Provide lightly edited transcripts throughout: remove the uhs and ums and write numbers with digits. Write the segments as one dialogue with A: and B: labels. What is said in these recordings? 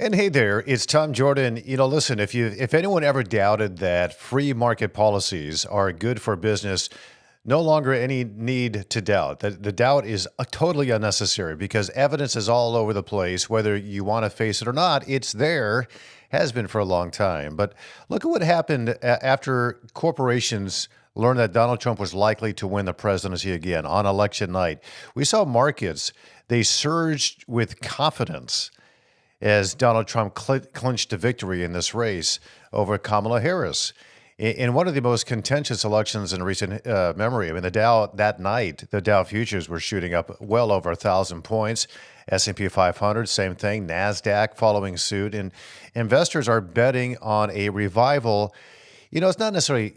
A: And hey there, it's Tom Jordan. Listen, if anyone ever doubted that free market policies are good for business, no longer any need to doubt. The doubt is totally unnecessary because evidence is all over the place, whether you want to face it or not. It's there, has been for a long time. But look at what happened after corporations learned that Donald Trump was likely to win the presidency again on election night. We saw markets, they surged with confidence as Donald Trump clinched a victory in this race over Kamala Harris. In one of the most contentious elections in recent memory, I mean, the Dow that night, the Dow futures were shooting up well over 1,000 points. S&P 500, same thing. NASDAQ following suit. And investors are betting on a revival. It's not necessarily,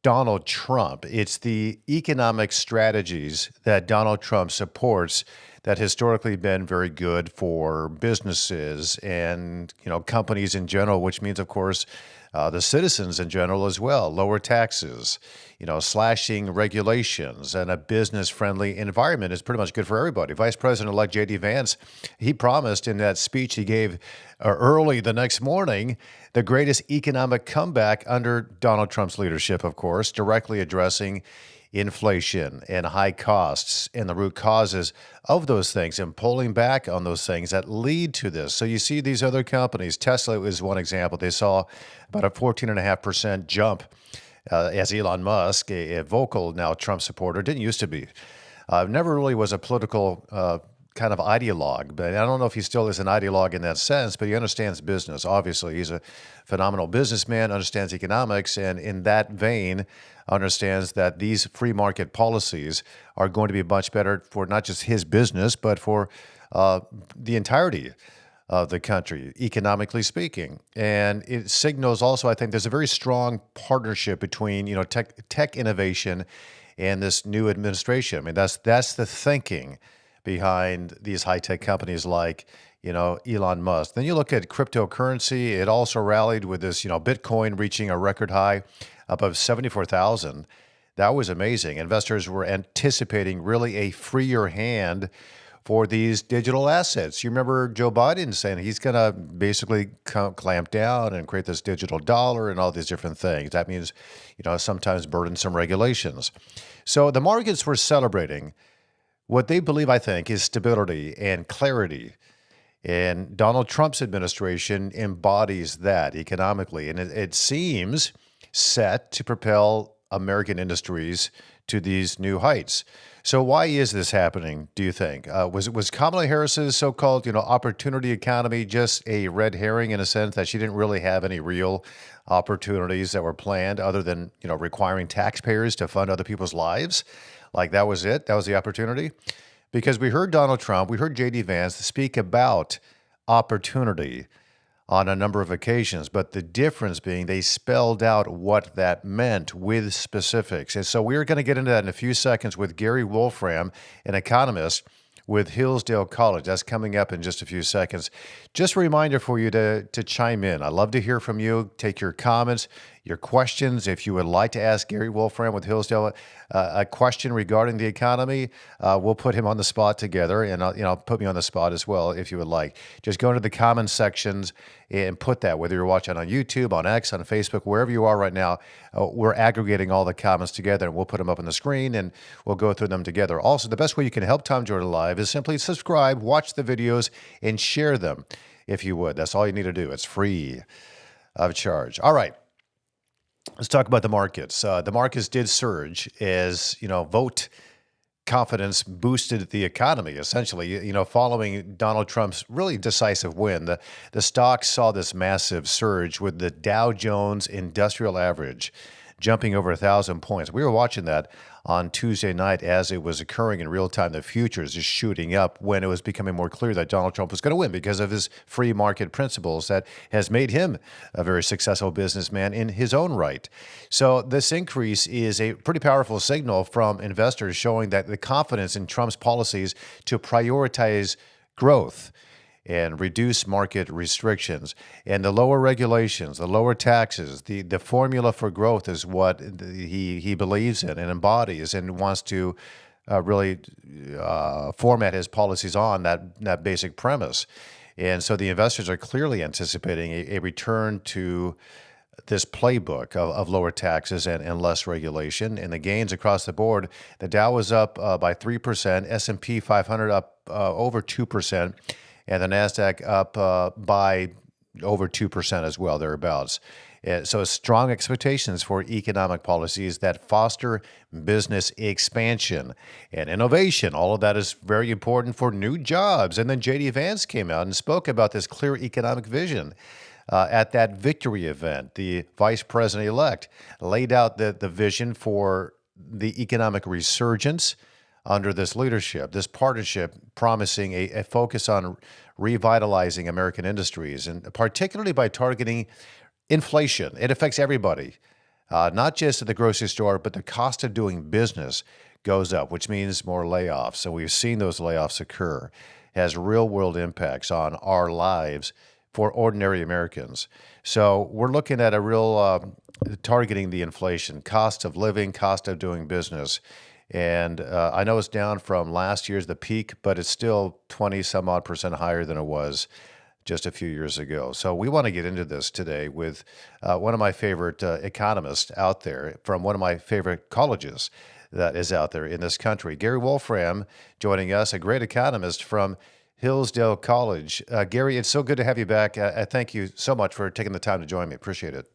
A: Donald Trump. It's the economic strategies that Donald Trump supports that historically been very good for businesses and companies in general, which means, of course, the citizens in general as well. Lower taxes, slashing regulations, and a business-friendly environment is pretty much good for everybody. Vice President-elect J.D. Vance, he promised in that speech he gave early the next morning the greatest economic comeback under Donald Trump's leadership, of course, directly addressing inflation and high costs and the root causes of those things and pulling back on those things that lead to this. So you see these other companies, Tesla is one example. They saw about a 14.5% jump as Elon Musk, a vocal now Trump supporter, didn't used to be. Never really was a political kind of ideologue, but I don't know if he still is an ideologue in that sense, but he understands business. Obviously, he's a phenomenal businessman, understands economics, and in that vein, understands that these free market policies are going to be much better for not just his business, but for the entirety of the country, economically speaking. And it signals also, I think, there's a very strong partnership between, tech innovation and this new administration. I mean, that's the thinking behind these high-tech companies like, Elon Musk. Then you look at cryptocurrency. It also rallied with this, Bitcoin reaching a record high above 74,000. That was amazing. Investors were anticipating really a freer hand for these digital assets. You remember Joe Biden saying he's going to basically clamp down and create this digital dollar and all these different things. That means, sometimes burdensome regulations. So the markets were celebrating what they believe, I think, is stability and clarity. And Donald Trump's administration embodies that economically. And it seems set to propel American industries to these new heights. So why is this happening, do you think? Was Kamala Harris's so-called, opportunity economy just a red herring in a sense that she didn't really have any real opportunities that were planned other than, requiring taxpayers to fund other people's lives? Like that was it? That was the opportunity? Because we heard Donald Trump, we heard J.D. Vance speak about opportunity on a number of occasions, but the difference being they spelled out what that meant with specifics. And so we're going to get into that in a few seconds with Gary Wolfram, an economist with Hillsdale College. That's coming up in just a few seconds. Just a reminder for you to chime in. I'd love to hear from you. Take your comments, your questions. If you would like to ask Gary Wolfram with Hillsdale a question regarding the economy, we'll put him on the spot together, and put me on the spot as well if you would like. Just go into the comment sections and put that, whether you're watching on YouTube, on X, on Facebook, wherever you are right now. We're aggregating all the comments together, and we'll put them up on the screen, and we'll go through them together. Also, the best way you can help Tom Jordan Live is simply subscribe, watch the videos, and share them if you would. That's all you need to do. It's free of charge. All right. Let's talk about the markets. The markets did surge as, vote confidence boosted the economy, essentially, following Donald Trump's really decisive win. The stocks saw this massive surge with the Dow Jones Industrial Average jumping over 1,000 points. We were watching that on Tuesday night as it was occurring in real time. The futures just shooting up when it was becoming more clear that Donald Trump was going to win because of his free market principles that has made him a very successful businessman in his own right. So this increase is a pretty powerful signal from investors showing that the confidence in Trump's policies to prioritize growth and reduce market restrictions. And the lower regulations, the lower taxes, the formula for growth is what he believes in and embodies and wants to really format his policies on that basic premise. And so the investors are clearly anticipating a return to this playbook of lower taxes and less regulation. And the gains across the board, the Dow was up by 3%, S&P 500 up over 2%, and the NASDAQ up by over 2% as well, thereabouts. So strong expectations for economic policies that foster business expansion and innovation. All of that is very important for new jobs. And then J.D. Vance came out and spoke about this clear economic vision. At that victory event, the vice president elect laid out the vision for the economic resurgence under this leadership, this partnership promising a focus on revitalizing American industries, and particularly by targeting inflation. It affects everybody, not just at the grocery store, but the cost of doing business goes up, which means more layoffs. So we've seen those layoffs occur. It has real world impacts on our lives for ordinary Americans. So we're looking at a real targeting the inflation, cost of living, cost of doing business. And I know it's down from last year's the peak, but it's still 20 some odd percent higher than it was just a few years ago. So we want to get into this today with one of my favorite economists out there from one of my favorite colleges that is out there in this country. Gary Wolfram joining us, a great economist from Hillsdale College. Gary, it's so good to have you back. I thank you so much for taking the time to join me. Appreciate it.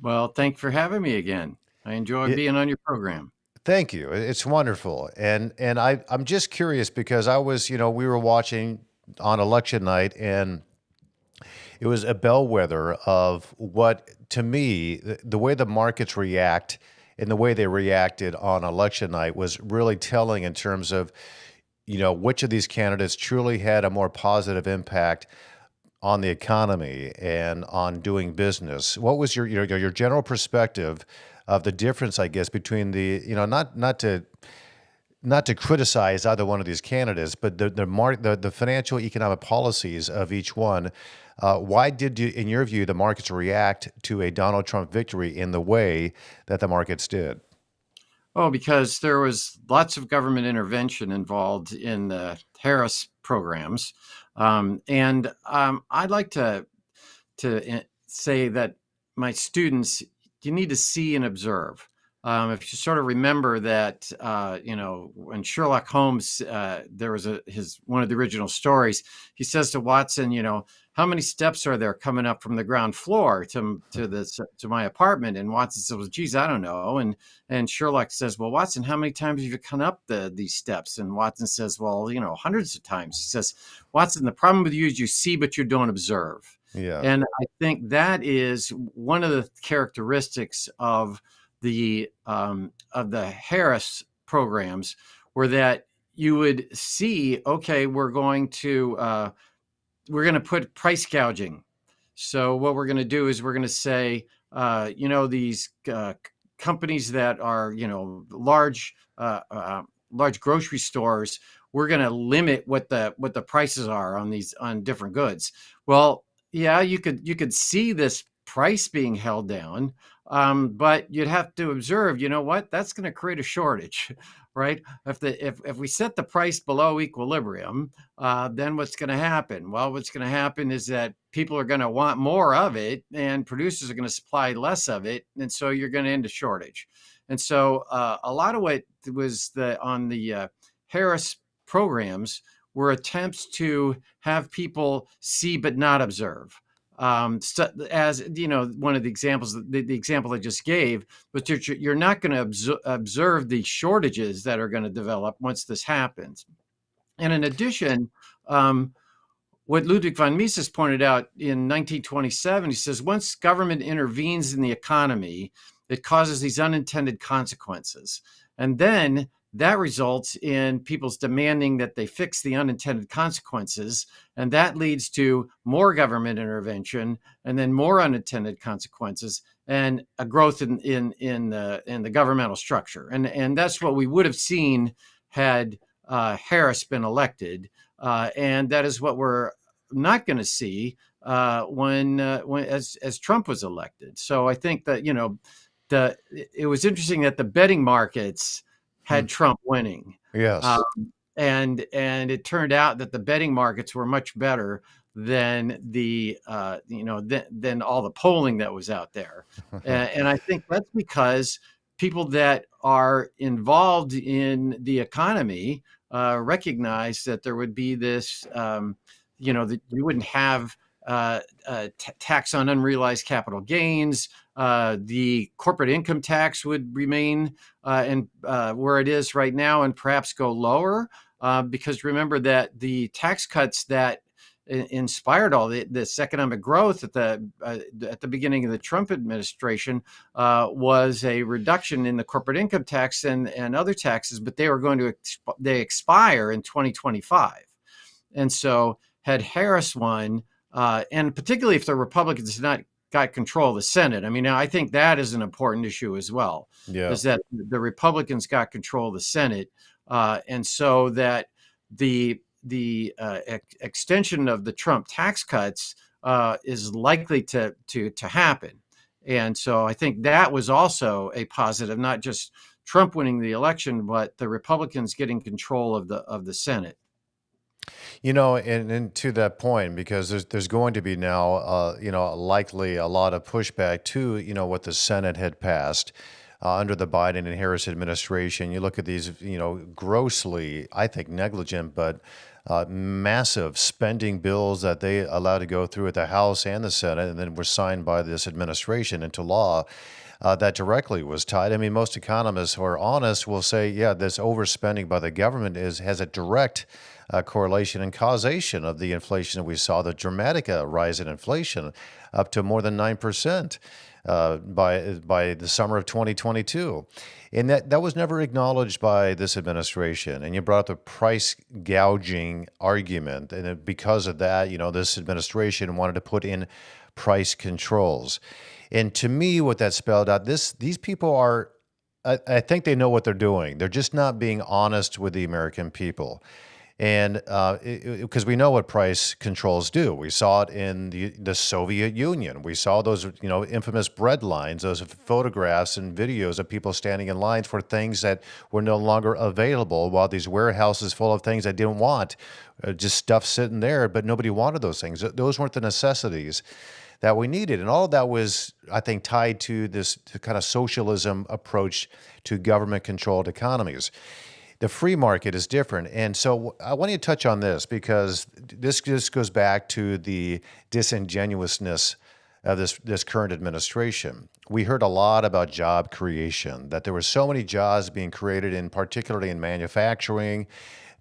B: Well, thanks for having me again. I enjoy
A: Yeah,
B: being on your program.
A: thank you. It's wonderful. And I'm just curious because I was, we were watching on election night, and it was a bellwether of what, to me, the way the markets react and the way they reacted on election night was really telling in terms of, which of these candidates truly had a more positive impact on the economy and on doing business. What was your general perspective of the difference, I guess, between the, not to criticize either one of these candidates, but the financial economic policies of each one. Why did you, in your view, the markets react to a Donald Trump victory in the way that the markets did?
B: Oh, because there was lots of government intervention involved in the Harris programs, and I'd like to say that my students, you need to see and observe. If you sort of remember that, when Sherlock Holmes, there was his one of the original stories. He says to Watson, how many steps are there coming up from the ground floor to my apartment? And Watson says, well, geez, I don't know. And Sherlock says, well, Watson, how many times have you come up these steps? And Watson says, well, hundreds of times. He says, Watson, the problem with you is you see, but you don't observe.
A: Yeah.
B: And I think that is one of the characteristics of the Harris programs, were that you would see, okay, we're going to put price gouging. So what we're going to do is we're going to say, these companies that are, large grocery stores, we're going to limit what the prices are on different goods. Well, yeah, you could see this price being held down, but you'd have to observe, what, that's going to create a shortage, right? If we set the price below equilibrium, then what's going to happen? Well, what's going to happen is that people are going to want more of it, and producers are going to supply less of it, and so you're going to end a shortage. And so a lot of what was on the Harris programs were attempts to have people see but not observe. So as one of the examples, the example I just gave, but you're not going to observe the shortages that are going to develop once this happens. And in addition, what Ludwig von Mises pointed out in 1927, he says, once government intervenes in the economy, it causes these unintended consequences. And then that results in people's demanding that they fix the unintended consequences. And that leads to more government intervention, and then more unintended consequences, and a growth in the governmental structure. And that's what we would have seen had Harris been elected. And that is what we're not going to see when as Trump was elected. So I think that it was interesting that the betting markets
A: Hmm.
B: had Trump winning.
A: Yes.
B: and it turned out that the betting markets were much better than than all the polling that was out there. And I think that's because people that are involved in the economy recognize that there would be this, that you wouldn't have tax on unrealized capital gains. The corporate income tax would remain and where it is right now, and perhaps go lower. Because remember that the tax cuts that inspired all this economic growth at the beginning of the Trump administration was a reduction in the corporate income tax and other taxes, but they were going to they expire in 2025. And so, had Harris won, and particularly if the Republicans had not got control of the Senate, I mean, I think that is an important issue as well,
A: Yeah.
B: is that the Republicans got control of the Senate, and so that the extension of the Trump tax cuts is likely to happen. And so I think that was also a positive, not just Trump winning the election, but the Republicans getting control of the Senate.
A: And to that point, because there's going to be now, likely a lot of pushback to, what the Senate had passed under the Biden and Harris administration. You look at these, grossly, I think, negligent, but massive spending bills that they allowed to go through at the House and the Senate, and then were signed by this administration into law. That directly was tied. I mean, most economists who are honest will say, yeah, this overspending by the government has a direct correlation and causation of the inflation that we saw, the dramatic rise in inflation up to more than 9% by the summer of 2022. And that was never acknowledged by this administration. And you brought up the price gouging argument. And because of that, this administration wanted to put in price controls. And to me, what that spelled out, these people are, I think they know what they're doing. They're just not being honest with the American people. And because we know what price controls do. We saw it in the Soviet Union. We saw those, infamous bread lines, those photographs and videos of people standing in lines for things that were no longer available, while these warehouses full of things they didn't want, just stuff sitting there, but nobody wanted those things. Those weren't the necessities that we needed. And all of that was, I think, tied to this kind of socialism approach to government-controlled economies. The free market is different. And so I want you to touch on this, because this just goes back to the disingenuousness of this current administration. We heard a lot about job creation, that there were so many jobs being created, particularly in manufacturing,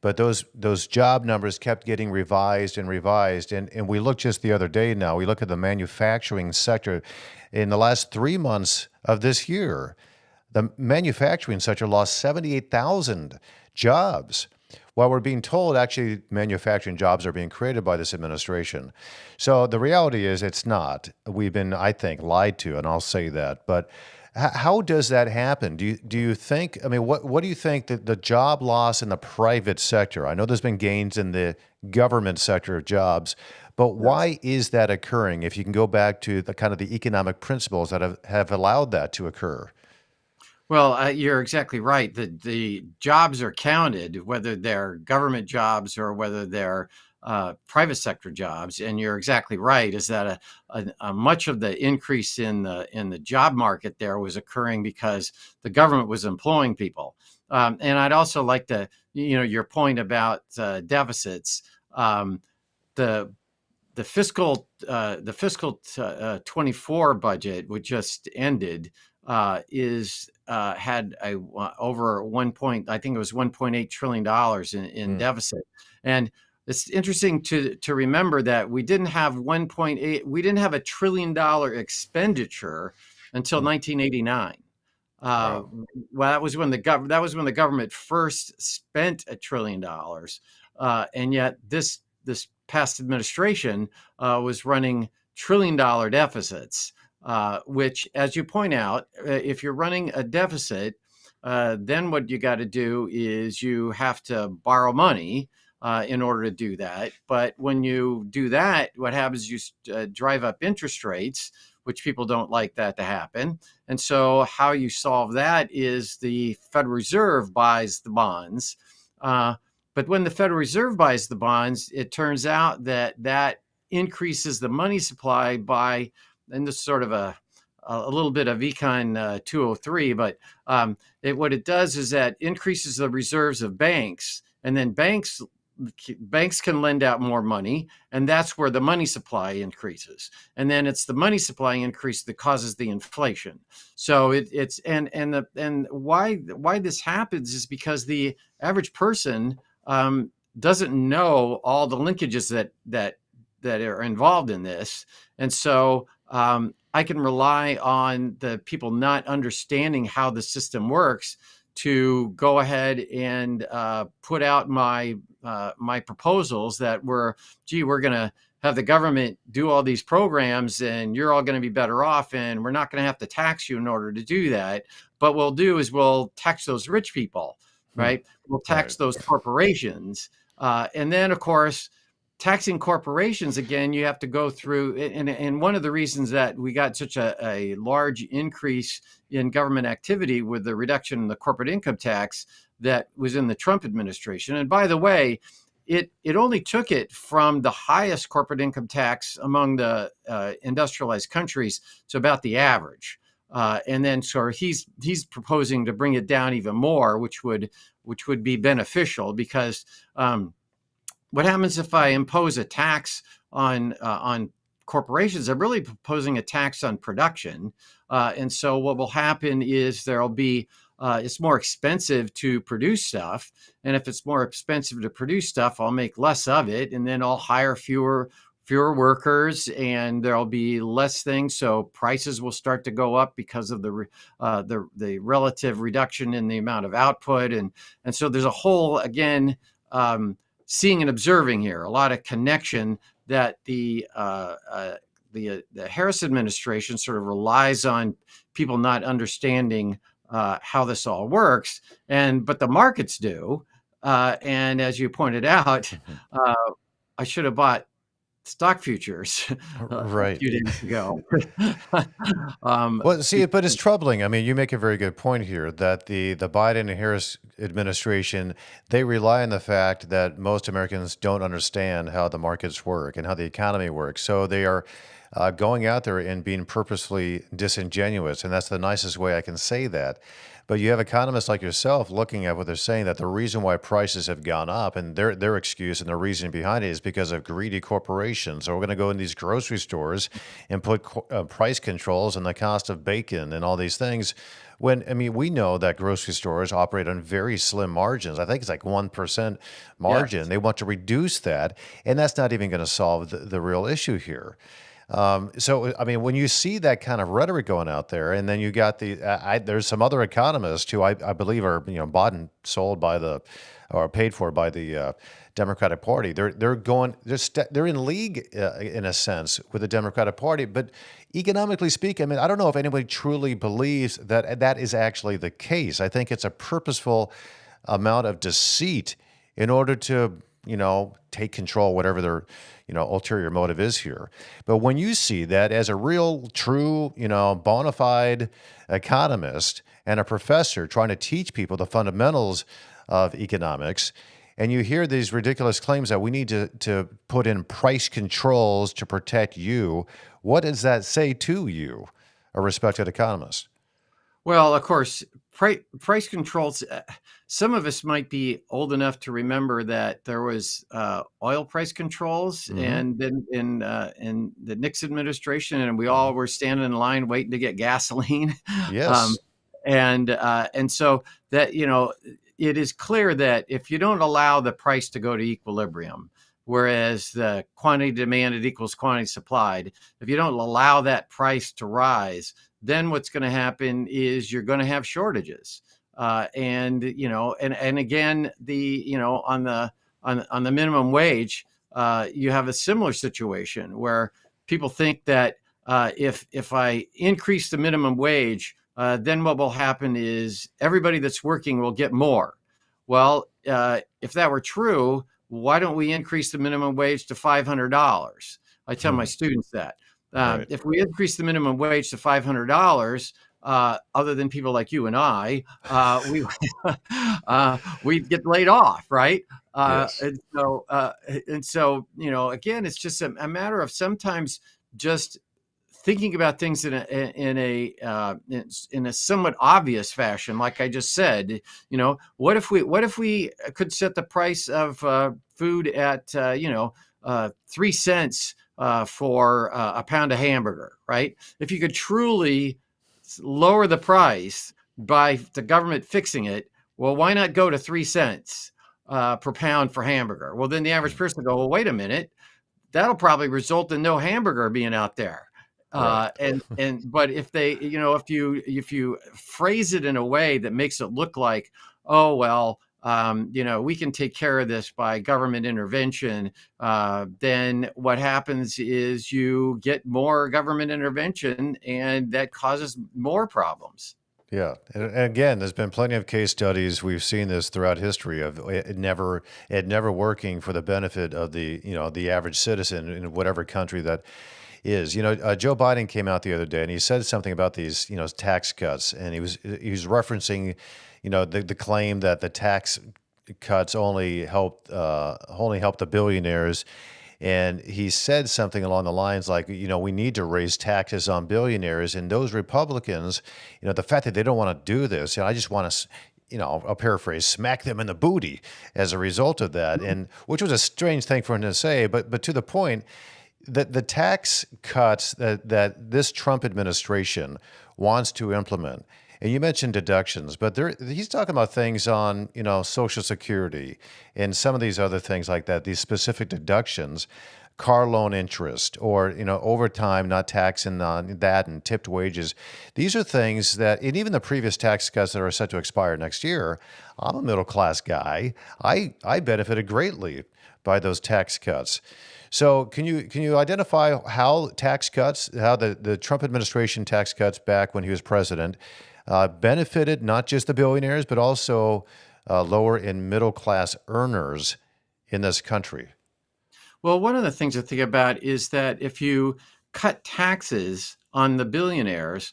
A: but those job numbers kept getting revised and revised. And we looked just the other day now, we look at the manufacturing sector. In the last 3 months of this year, the manufacturing sector lost 78,000 jobs, while we're being told actually manufacturing jobs are being created by this administration. So the reality is it's not. We've been, I think, lied to, and I'll say that. But how does that happen? Do you think, I mean, what do you think that the job loss in the private sector? I know there's been gains in the government sector of jobs, but why is that occurring, if you can go back to the kind of the economic principles that have allowed that to occur?
B: Well, you're exactly right. The jobs are counted, whether they're government jobs or whether they're private sector jobs. And you're exactly right. Is that a much of the increase in the job market there was occurring because the government was employing people. And I'd also like to, your point about deficits. The the fiscal 24 budget, which just ended, is had a over 1 I think it was $1.8 trillion in
A: Hmm.
B: deficit. And it's interesting to remember that we didn't have 1.8 we didn't have $1 trillion expenditure until
A: Hmm.
B: 1989. uh,
A: Wow.
B: well, that was when the government first spent $1 trillion, and yet this past administration was running $1 trillion deficits, which, as you point out, if you're running a deficit, then what you got to do is you have to borrow money in order to do that. But when you do that, what happens is you drive up interest rates, which people don't like that to happen. And so, how you solve that is the Federal Reserve buys the bonds. Uh, But when the Federal Reserve buys the bonds, it turns out that that increases the money supply by, and this is sort of a little bit of econ 203, but what it does is that increases the reserves of banks, and then banks can lend out more money, and that's where the money supply increases. And then it's the money supply increase that causes the inflation. So it's and why this happens is because the average person doesn't know all the linkages that are involved in this, and so I can rely on the people not understanding how the system works to go ahead and put out my proposals that were, gee, we're going to have the government do all these programs and you're all going to be better off, and we're not going to have to tax you in order to do that. But we'll do is we'll tax those rich people,
A: Hmm.
B: right? We'll
A: Right.
B: tax those corporations. And then, of course, taxing corporations, again, you have to go through, and one of the reasons that we got such a large increase in government activity with the reduction in the corporate income tax that was in the Trump administration. And by the way, it only took it from the highest corporate income tax among the industrialized countries to about the average. And then so he's proposing to bring it down even more, which would be beneficial because what happens if I impose a tax on corporations? I'm really proposing a tax on production, and so what will happen is there'll be it's more expensive to produce stuff, and if it's more expensive to produce stuff, I'll make less of it, and then I'll hire fewer workers, and there'll be less things. So prices will start to go up because of the relative reduction in the amount of output, and so there's a whole again. Seeing and observing here, a lot of connection that the Harris administration sort of relies on people not understanding how this all works, but the markets do. And as you pointed out,
A: Mhm.
B: uh, I should have bought stock futures a
A: Right.
B: few days ago. um,
A: Well, see, but it's
B: because,
A: troubling. I mean, you make a very good point here that the Biden and Harris administration, they rely on the fact that most Americans don't understand how the markets work and how the economy works. So they are going out there and being purposefully disingenuous, and that's the nicest way I can say that. But you have economists like yourself looking at what they're saying, that the reason why prices have gone up, and their excuse and their reason behind it, is because of greedy corporations. So we're going to go in these grocery stores and put price controls on the cost of bacon and all these things. When, I mean, we know that grocery stores operate on very slim margins. I think it's like 1% margin.
B: yes.
A: They want to reduce that, and that's not even going to solve the real issue here. So, I mean, when you see that kind of rhetoric going out there, and then you got there's some other economists who I believe are bought and sold by or paid for by the Democratic Party. They're in league in a sense with the Democratic Party, but economically speaking, I mean, I don't know if anybody truly believes that that is actually the case. I think it's a purposeful amount of deceit in order to take control, whatever their ulterior motive is here. But when you see that as a real, true, bona fide economist and a professor trying to teach people the fundamentals of economics, and you hear these ridiculous claims that we need to put in price controls to protect you, what does that say to you, a respected economist?
B: Well, of course, price controls. Some of us might be old enough to remember that there was oil price controls,
A: Hmm.
B: and then in the Nixon administration, and we
A: Hmm.
B: all were standing in line waiting to get gasoline, um,
A: Yes.
B: and so that it is clear that if you don't allow the price to go to equilibrium, whereas the quantity demanded equals quantity supplied, if you don't allow that price to rise, then what's going to happen is you're going to have shortages. And again, on the minimum wage, you have a similar situation where people think that if I increase the minimum wage, then what will happen is everybody that's working will get more. Well, if that were true, why don't we increase the minimum wage to $500? I tell my
A: Hmm.
B: students that
A: Right.
B: if we increase the minimum wage to $500, other than people like you and I, we'd get laid off, right? Uh,
A: Yes.
B: and so, uh, and so, again, it's just a matter of sometimes just thinking about things in a somewhat obvious fashion, like I just said. What if we could set the price of food at 3 cents for a pound of hamburger, right? If you could truly lower the price by the government fixing it, well, why not go to 3 cents per pound for hamburger? Well, then the average
A: Mm.
B: person will go, well, wait a minute, that'll probably result in no hamburger being out there.
A: Right.
B: But if you phrase it in a way that makes it look like, oh well, we can take care of this by government intervention, then what happens is you get more government intervention, and that causes more problems.
A: Yeah. And again, there's been plenty of case studies. We've seen this throughout history of it never working for the benefit of the average citizen in whatever country that is. Joe Biden came out the other day and he said something about these, tax cuts, and he was referencing, the claim that the tax cuts only help the billionaires. And he said something along the lines like, we need to raise taxes on billionaires. And those Republicans, the fact that they don't want to do this, I just want to, I'll paraphrase, smack them in the booty as a result of that. And which was a strange thing for him to say, but to the point that the tax cuts that this Trump administration wants to implement. And you mentioned deductions, but he's talking about things on, Social Security and some of these other things like that, these specific deductions, car loan interest, or, overtime, not taxing on that, and tipped wages. These are things that, and even the previous tax cuts that are set to expire next year, I'm a middle class guy. I benefited greatly by those tax cuts. So can you identify how the Trump administration tax cuts back when he was president benefited not just the billionaires, but also lower and middle class earners in this country?
B: Well, one of the things to think about is that if you cut taxes on the billionaires,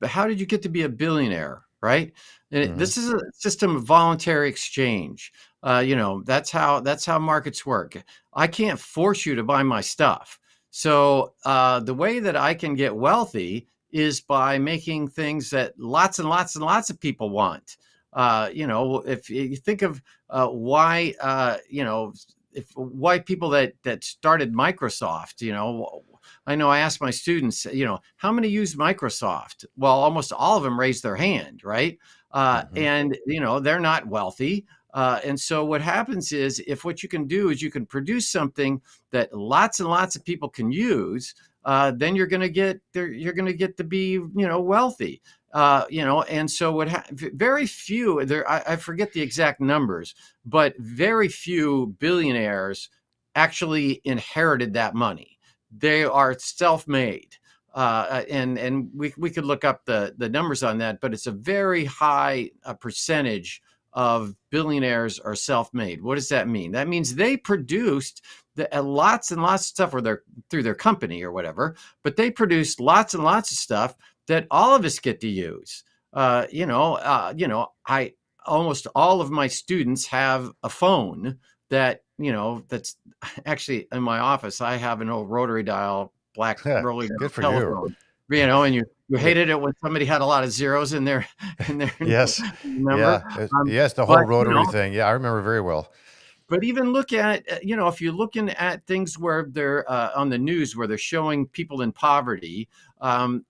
B: how did you get to be a billionaire, right?
A: Hmm.
B: This is a system of voluntary exchange. That's how markets work. I can't force you to buy my stuff. So the way that I can get wealthy is by making things that lots and lots and lots of people want. If you think of why, if white people that started Microsoft, I know I asked my students, how many use Microsoft? Well, almost all of them raised their hand, right?
A: Hmm.
B: And they're not wealthy. And so what happens is, if what you can do is you can produce something that lots and lots of people can use, then you're going to get there. You're going to get to be, wealthy. And so very few there. I forget the exact numbers, but very few billionaires actually inherited that money. They are self-made. And we could look up the numbers on that, but it's a very high percentage of billionaires are self-made. What does that mean? That means they produced lots and lots of stuff, or through their company or whatever, but they produced lots and lots of stuff that all of us get to use. I almost all of my students have a phone that's actually in my office. I have an old rotary dial, black rotary dial
A: Good for you.
B: telephone. And you
A: Yeah.
B: hated it when somebody had a lot of zeros in their in their
A: Yes.
B: number.
A: Yeah. Yes. The whole
B: But
A: rotary thing. Yeah, I remember very well.
B: even look at, if you're looking at things where they're on the news where they're showing people in poverty,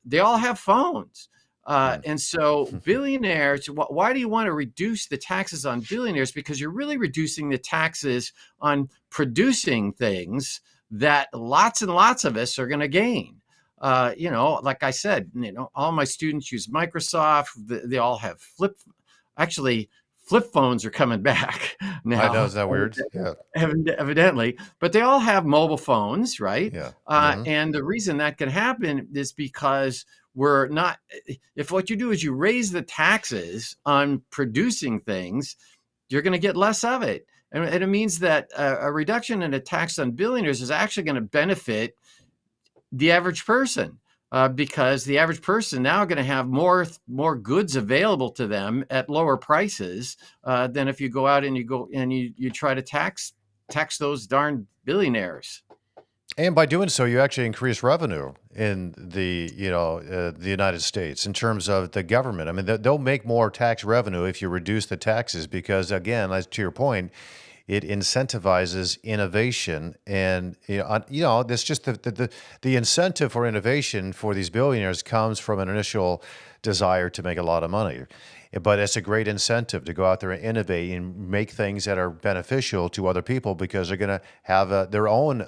B: they all have phones.
A: Mm.
B: And so billionaires, why do you want to reduce the taxes on billionaires? Because you're really reducing the taxes on producing things that lots and lots of us are going to gain. Like I said, all my students use Microsoft. They all have actually, flip phones are coming back
A: I know.
B: now,
A: Is that weird? Yeah.
B: evidently, but they all have mobile phones, right?
A: Yeah. Hmm.
B: And the reason that can happen is because we're not, if what you do is you raise the taxes on producing things, you're going to get less of it. And it means that a reduction in a tax on billionaires is actually going to benefit the average person. because the average person now going to have more goods available to them at lower prices than if you go out and you try to tax those darn billionaires.
A: And by doing so, you actually increase revenue in the United States in terms of the government. I mean, they'll make more tax revenue if you reduce the taxes because, again, as to your point, it incentivizes innovation, and that's just the incentive for innovation for these billionaires comes from an initial desire to make a lot of money. But it's a great incentive to go out there and innovate and make things that are beneficial to other people because they're going to have their own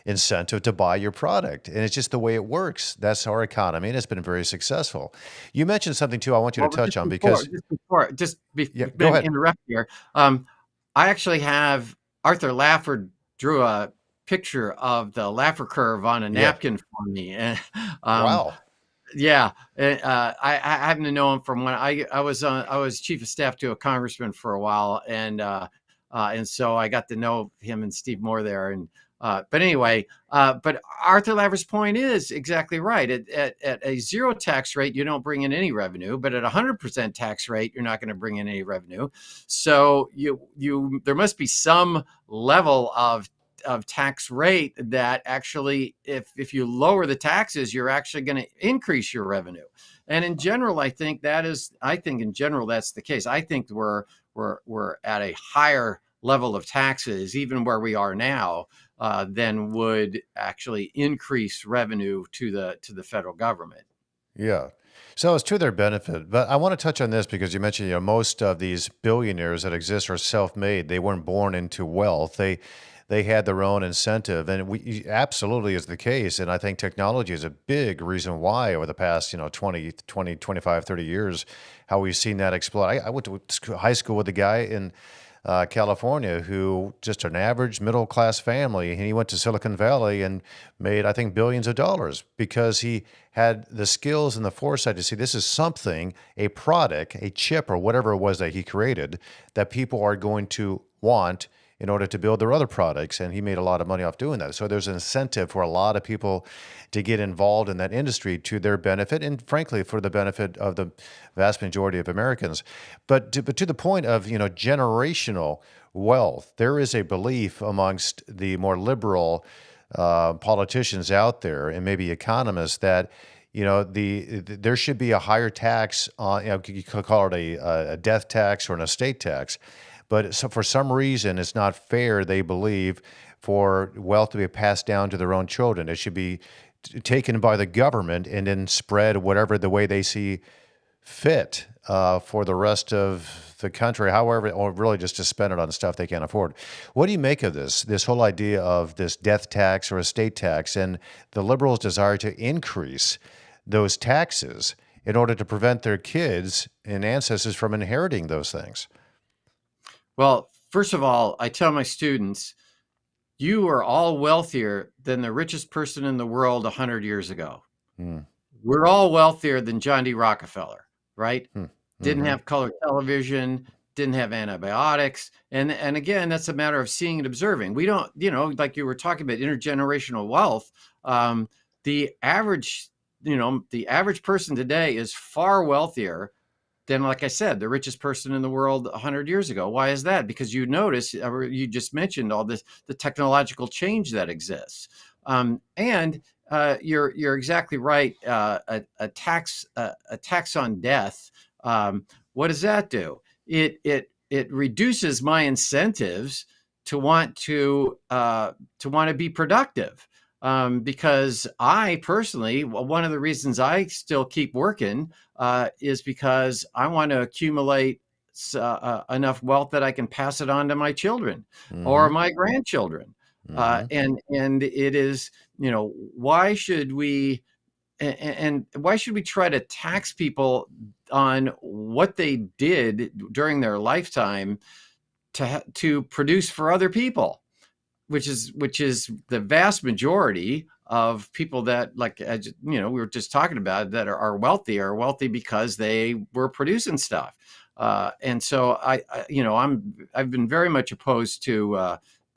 A: incentive to buy your product. And it's just the way it works. That's our economy, and it's been very successful. You mentioned something too I want you to
B: Well,
A: touch on because, yeah, go
B: going to
A: ahead.
B: interrupt here. I actually have Arthur Lafford drew a picture of the Laffer curve on a
A: Yeah.
B: napkin for me, and um,
A: Wow.
B: yeah, I happen to know him from when I was chief of staff to a congressman for a while, and so I got to know him and Steve Moore there. And but anyway, but Arthur Laver's point is exactly right. At a zero tax rate, you don't bring in any revenue, but at 100% tax rate, you're not going to bring in any revenue. So there must be some level of tax rate that actually, if you lower the taxes, you're actually going to increase your revenue. And in general, I think in general that's the case. I think we're at a higher level of taxes, even where we are now, than would actually increase revenue to the federal government.
A: Yeah. So it's to their benefit. But I want to touch on this because you mentioned, most of these billionaires that exist are self-made. They weren't born into wealth. They had their own incentive. And we absolutely is the case. And I think technology is a big reason why over the past, 25, 30 years, how we've seen that explode. I went to high school with a guy in California who just an average middle class family, and he went to Silicon Valley and made, I think, billions of dollars because he had the skills and the foresight to see this is something, a product, a chip, or whatever it was that he created that people are going to want in order to build their other products. And he made a lot of money off doing that. So there's an incentive for a lot of people to get involved in that industry to their benefit and frankly for the benefit of the vast majority of Americans. But to the point of, generational wealth, there is a belief amongst the more liberal politicians out there and maybe economists that there should be a higher tax on, you could call it a death tax or an estate tax. But so for some reason, it's not fair, they believe, for wealth to be passed down to their own children. It should be taken by the government and then spread whatever the way they see fit for the rest of the country, however, or really just to spend it on stuff they can't afford. What do you make of this whole idea of this death tax or estate tax and the liberals' desire to increase those taxes in order to prevent their kids and ancestors from inheriting those things?
B: Well, first of all, I tell my students, you are all wealthier than the richest person in the world 100 years ago.
A: Hmm.
B: We're all wealthier than John D. Rockefeller, right?
A: Hmm.
B: Didn't
A: Mm-hmm.
B: have color television, didn't have antibiotics. And again, that's a matter of seeing and observing. We don't, like you were talking about intergenerational wealth. Um, the average, the average person today is far wealthier than, like I said, the richest person in the world 100 years ago. Why is that? Because you notice, you just mentioned all this, the technological change that exists. And you're exactly right. A tax on death. What does that do? It reduces my incentives to want to be productive. Because I personally, one of the reasons I still keep working is because I want to accumulate enough wealth that I can pass it on to my children or
A: Mm-hmm.
B: my grandchildren.
A: Mm-hmm.
B: And it is, why should we and why should we try to tax people on what they did during their lifetime to produce for other people? Which is the vast majority of people that, like, we were just talking about, that are wealthy because they were producing stuff. And so I've been very much opposed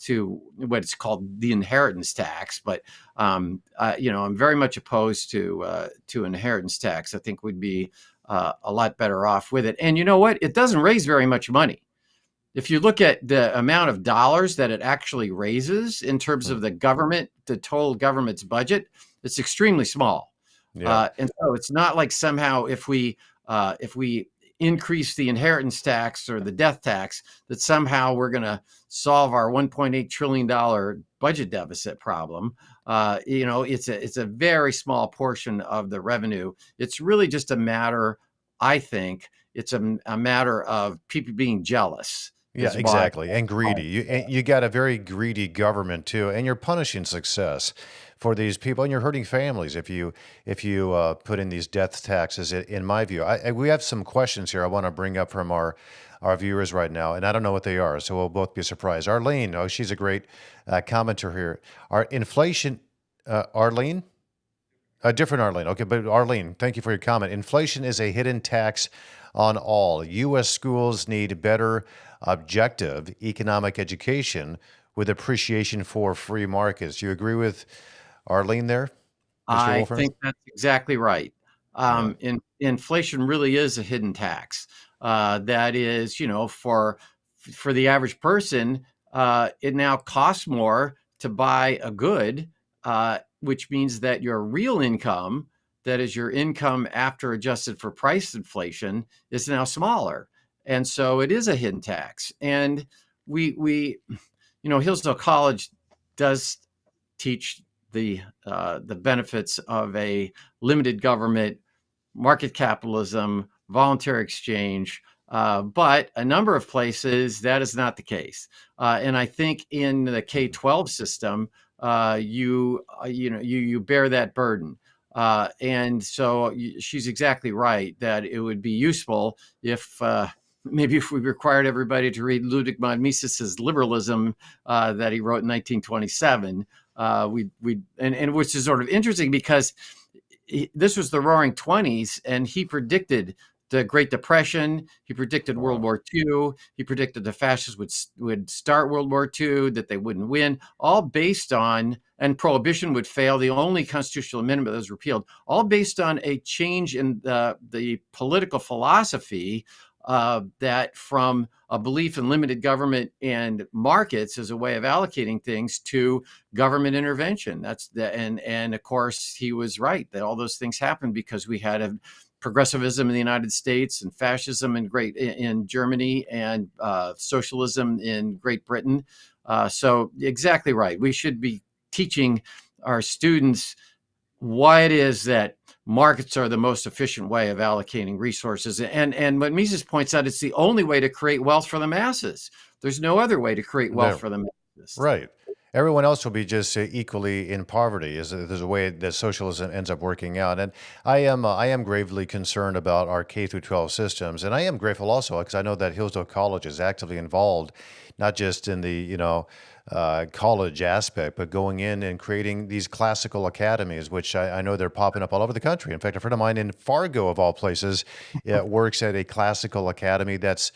B: to what's called the inheritance tax. But I'm very much opposed to inheritance tax. I think we'd be a lot better off with it. And you know what? It doesn't raise very much money. If you look at the amount of dollars that it actually raises in terms
A: Hmm.
B: of the total government's budget, it's extremely small.
A: Yeah.
B: And so it's not like somehow if we increase the inheritance tax or the death tax, that somehow we're going to solve our $1.8 trillion budget deficit problem. It's a very small portion of the revenue. It's really just a matter, I think, it's a matter of people being jealous
A: Yeah,
B: is why.
A: exactly. And greedy. You got a very greedy government too, and you're punishing success for these people, and you're hurting families if you put in these death taxes. In my view, we have some questions here I want to bring up from our viewers right now, and I don't know what they are, so we'll both be surprised. Arlene, oh, she's a great commenter here. Our inflation, Arlene. A different Arlene. Okay, but Arlene, thank you for your comment. Inflation is a hidden tax on all. U.S. schools need better objective economic education with appreciation for free markets. You agree with Arlene there, Mr.
B: I
A: Wolfram?
B: think that's exactly right.
A: Yeah.
B: Inflation really is a hidden tax. That is, for the average person, it now costs more to buy a good, which means that your real income, that is your income after adjusted for price inflation, is now smaller, and so it is a hidden tax. And Hillsdale College does teach the benefits of a limited government, market capitalism, voluntary exchange. But a number of places that is not the case. And I think in the K-12 system, you bear that burden. And so she's exactly right that it would be useful if maybe if we required everybody to read Ludwig von Mises's Liberalism that he wrote in 1927. And which is sort of interesting because this was the Roaring Twenties, and he predicted the Great Depression. He predicted World
A: Wow.
B: War II. He predicted the fascists would start World War II, that they wouldn't win, all based on, and prohibition would fail. The only constitutional amendment that was repealed, all based on a change in the political philosophy that from a belief in limited government and markets as a way of allocating things to government intervention. And of course he was right that all those things happened because we had a progressivism in the United States and fascism in Germany and socialism in Great Britain. So exactly right. We should be teaching our students why it is that markets are the most efficient way of allocating resources. And what Mises points out, it's the only way to create wealth for the masses. There's no other way to create wealth
A: No.
B: for the masses.
A: Right. Everyone else will be just equally in poverty. There's a way that socialism ends up working out, and I am gravely concerned about our K through 12 systems, and I am grateful also because I know that Hillsdale College is actively involved, not just in the college aspect, but going in and creating these classical academies, which I know they're popping up all over the country. In fact, a friend of mine in Fargo, of all places, works at a classical academy that's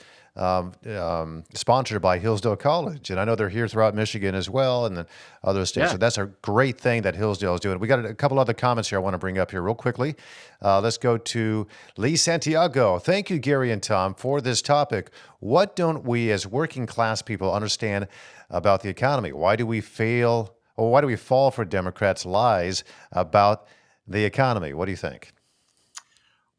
A: sponsored by Hillsdale College, and I know they're here throughout Michigan as well, and the other states.
B: Yeah.
A: So that's a great thing that Hillsdale is doing. We got a couple other comments here I want to bring up here real quickly. Let's go to Lee Santiago. Thank you, Gary and Tom, for this topic. What don't we, as working class people, understand about the economy? Why do we fail, or why do we fall for Democrats' lies about the economy? What do you think?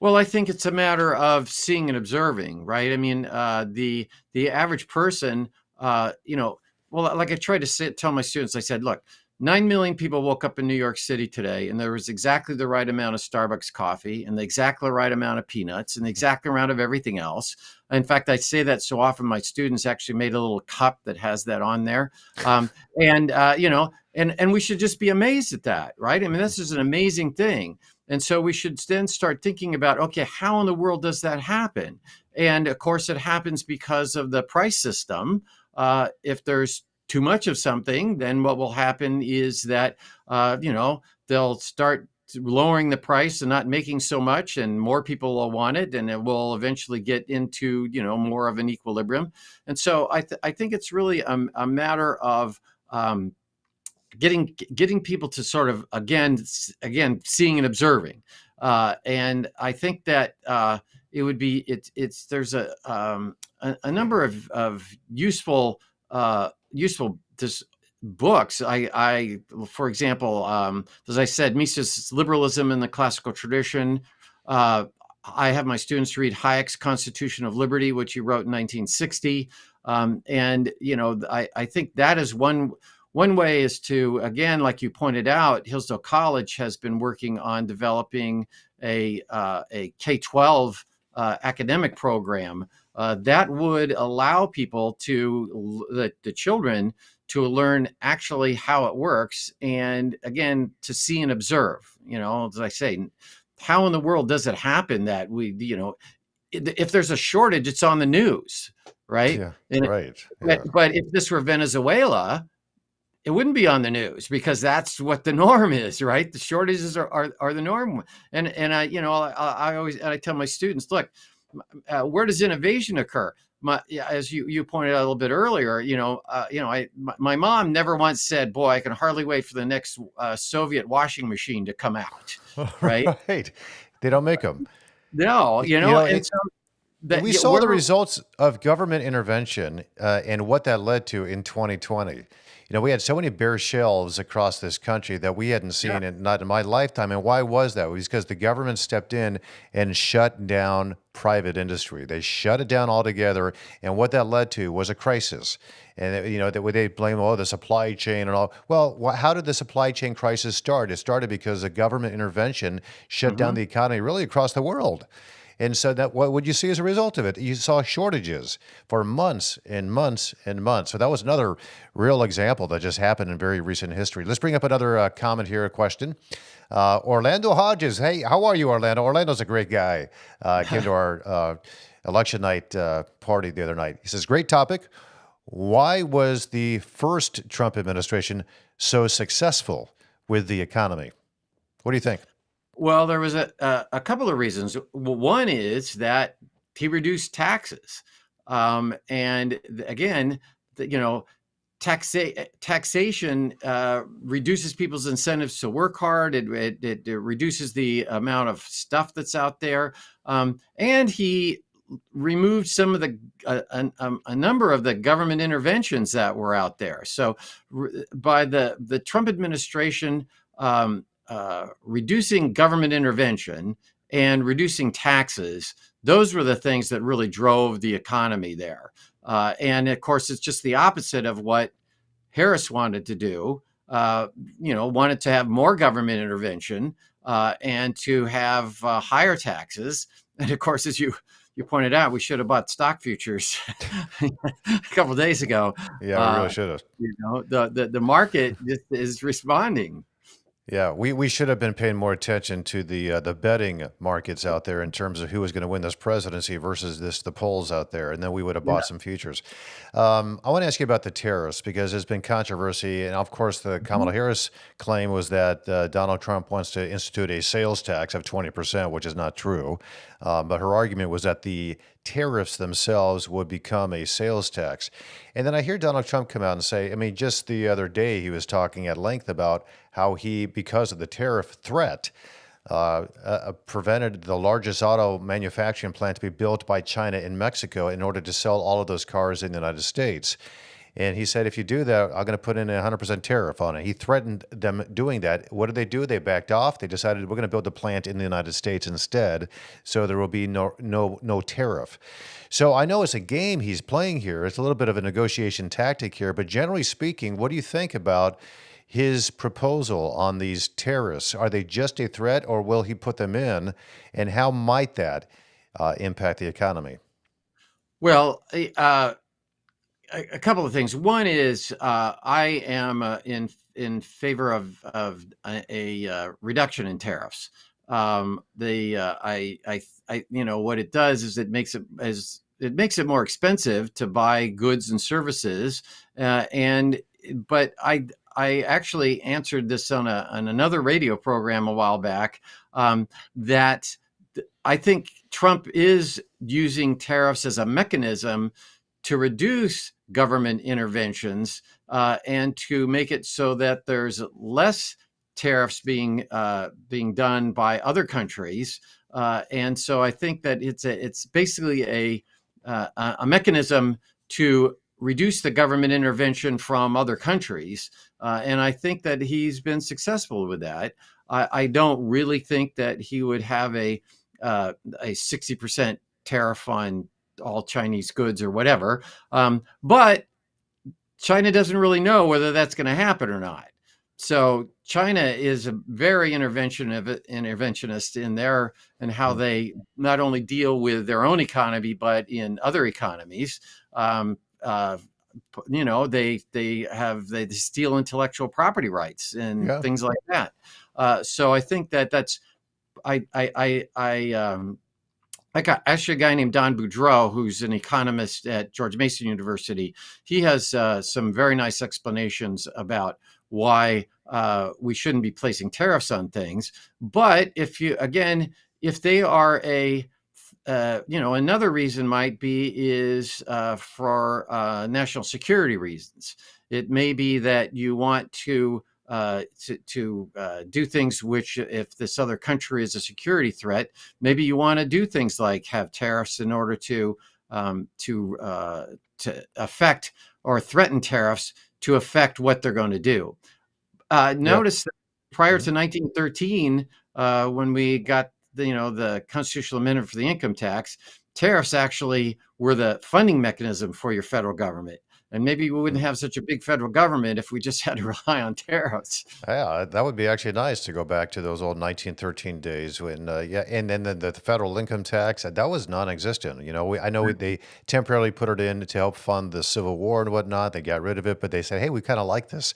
B: Well, I think it's a matter of seeing and observing, right? I mean, the average person, well, like I tried to tell my students, I said, look, 9 million people woke up in New York City today, and there was exactly the right amount of Starbucks coffee, and the exactly right amount of peanuts, and the exact amount of everything else. In fact, I say that so often, my students actually made a little cup that has that on there, and and we should just be amazed at that, right? I mean, this is an amazing thing. And so we should then start thinking about, okay, how in the world does that happen? And of course, it happens because of the price system. If there's too much of something, then what will happen is that, they'll start lowering the price and not making so much, and more people will want it, and it will eventually get into more of an equilibrium. And so I think it's really a matter of um, getting people to sort of again seeing and observing, and I think that it would be it's there's a number of useful this books. I for example, as I said, Mises' Liberalism in the Classical Tradition. uh, I have my students read Hayek's Constitution of Liberty, which he wrote in 1960. And I think that is one way is to, again, like you pointed out, Hillsdale College has been working on developing a K-12 academic program that would allow people the children to learn actually how it works, and again to see and observe. As I say, how in the world does it happen that if there's a shortage, it's on the news, right?
A: Yeah,
B: And
A: right.
B: but
A: Yeah.
B: but if this were Venezuela, it wouldn't be on the news because that's what the norm is, right? The shortages are the norm. And I always, and I tell my students, look, where does innovation occur? As you pointed out a little bit earlier, my mom never once said, "Boy, I can hardly wait for the next Soviet washing machine to come out," right?
A: Right. They don't make them.
B: No,
A: You know,
B: and so that
A: we
B: yeah,
A: saw the
B: we're
A: results of government intervention and what that led to in 2020. We had so many bare shelves across this country that we hadn't
B: yeah.
A: seen in not in my lifetime. And why was that? It was because the government stepped in and shut down private industry. They shut it down altogether, and what that led to was a crisis. And that they blame the supply chain and all. Well, how did the supply chain crisis start? It started because the government intervention shut down
B: Mhm.
A: the economy really across the world. And so that what would you see as a result of it? You saw shortages for months and months and months. So that was another real example that just happened in very recent history. Let's bring up another comment here, a question. Orlando Hodges. Hey, how are you, Orlando? Orlando's a great guy. Came to our election night party the other night. He says, great topic. Why was the first Trump administration so successful with the economy? What do you think?
B: Well, there was a couple of reasons. One is that he reduced taxes, and again, taxation reduces people's incentives to work hard. It reduces the amount of stuff that's out there, and he removed some of a number of the government interventions that were out there. So, by the Trump administration reducing government intervention and reducing taxes, those were the things that really drove the economy there. And of course, it's just the opposite of what Harris wanted to do. Wanted to have more government intervention and to have higher taxes. And of course, as you pointed out, we should have bought stock futures a couple of days ago.
A: Yeah, we
B: Uh,
A: really should have.
B: the market just is responding.
A: Yeah, we should have been paying more attention to the betting markets out there in terms of who was going to win this presidency versus the polls out there, and then we would have
B: Yeah.
A: bought some futures. I want to ask you about the tariffs because there's been controversy, and of course, the
B: Mhm.
A: Kamala Harris claim was that Donald Trump wants to institute a sales tax of 20%, which is not true. But her argument was that the tariffs themselves would become a sales tax. And then I hear Donald Trump come out and say, I mean, just the other day he was talking at length about how he, because of the tariff threat, prevented the largest auto manufacturing plant to be built by China in Mexico in order to sell all of those cars in the United States. And he said, if you do that, I'm going to put in a 100% tariff on it. He threatened them doing that. What did they do? They backed off. They decided we're going to build a plant in the United States instead, so there will be no tariff. So I know it's a game he's playing here. It's a little bit of a negotiation tactic here. But generally speaking, what do you think about his proposal on these tariffs? Are they just a threat, or will he put them in? And how might that impact the economy?
B: Well, a couple of things. One is I am in favor of a reduction in tariffs. The what it does is it makes it more expensive to buy goods and services, and but I actually answered this on another radio program a while back, that I think Trump is using tariffs as a mechanism to reduce government interventions, and to make it so that there's less tariffs being done by other countries. And so I think that it's basically a mechanism to reduce the government intervention from other countries. And I think that he's been successful with that. I don't really think that he would have a 60% tariff on all Chinese goods or whatever. But China doesn't really know whether that's going to happen or not. So China is a very interventionist in their and how
A: Mm.
B: they not only deal with their own economy but in other economies. Um, uh, they steal intellectual property rights and
A: Yeah.
B: things like that. So I think that that's I got actually a guy named Don Boudreau, who's an economist at George Mason University. He has some very nice explanations about why we shouldn't be placing tariffs on things. But if they are another reason might be is for national security reasons. It may be that you want to do things which, if this other country is a security threat, maybe you want to do things like have tariffs in order to affect or threaten tariffs to affect what they're going to do.
A: Yeah.
B: Notice that prior
A: Mhm.
B: to 1913, when we got the constitutional amendment for the income tax, tariffs actually were the funding mechanism for your federal government. And maybe we wouldn't
A: Mm.
B: have such a big federal government if we just had to rely on tariffs.
A: Yeah, that would be actually nice to go back to those old 1913 days when, yeah, and then the federal income tax, that was non-existent. I know they temporarily put it in to help fund the Civil War and whatnot. They got rid of it, but they said, hey, we kind of like this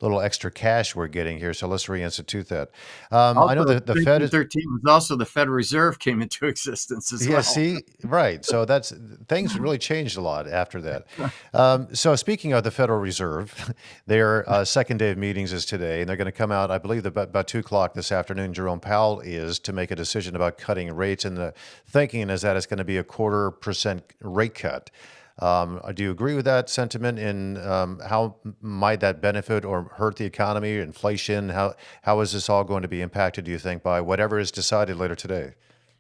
A: little extra cash we're getting here, so let's reinstitute that. I know
B: Also,
A: that the Fed is.
B: 1913 was also the Federal Reserve came into existence as
A: Yeah,
B: well.
A: see, right. So that's things really changed a lot after that. So speaking of the Federal Reserve, their second day of meetings is today, and they're going to come out, I believe, about 2 o'clock this afternoon. Jerome Powell is to make a decision about cutting rates, and the thinking is that it's going to be a 0.25% rate cut. Do you agree with that sentiment? And how might that benefit or hurt the economy, inflation? How is this all going to be impacted, do you think, by whatever is decided later today?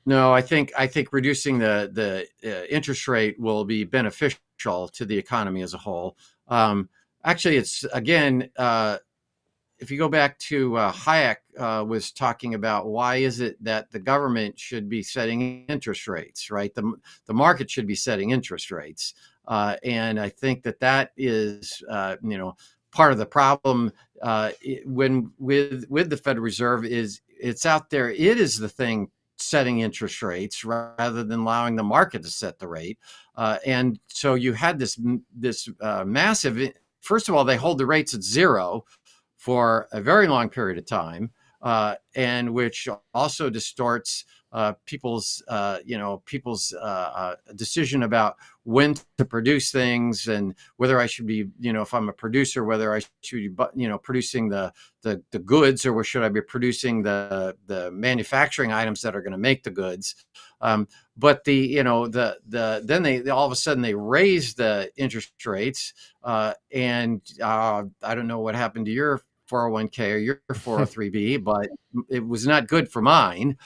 B: No, I think reducing the interest rate will be beneficial to the economy as a whole. Actually, it's again, if you go back to Hayek was talking about why is it that the government should be setting interest rates, right? The market should be setting interest rates, and I think that is part of the problem when with the Federal Reserve is it's out there. It is the thing setting interest rates rather than allowing the market to set the rate, and so you had this massive. First of all, they hold the rates at zero for a very long period of time, and which also distorts people's decision about when to produce things and whether I should be, if I'm a producer, whether I should be, producing the goods or should I be producing the manufacturing items that are going to make the goods. But then they all of a sudden they raise the interest rates, and I don't know what happened to your 401k or your 403b, but it was not good for mine.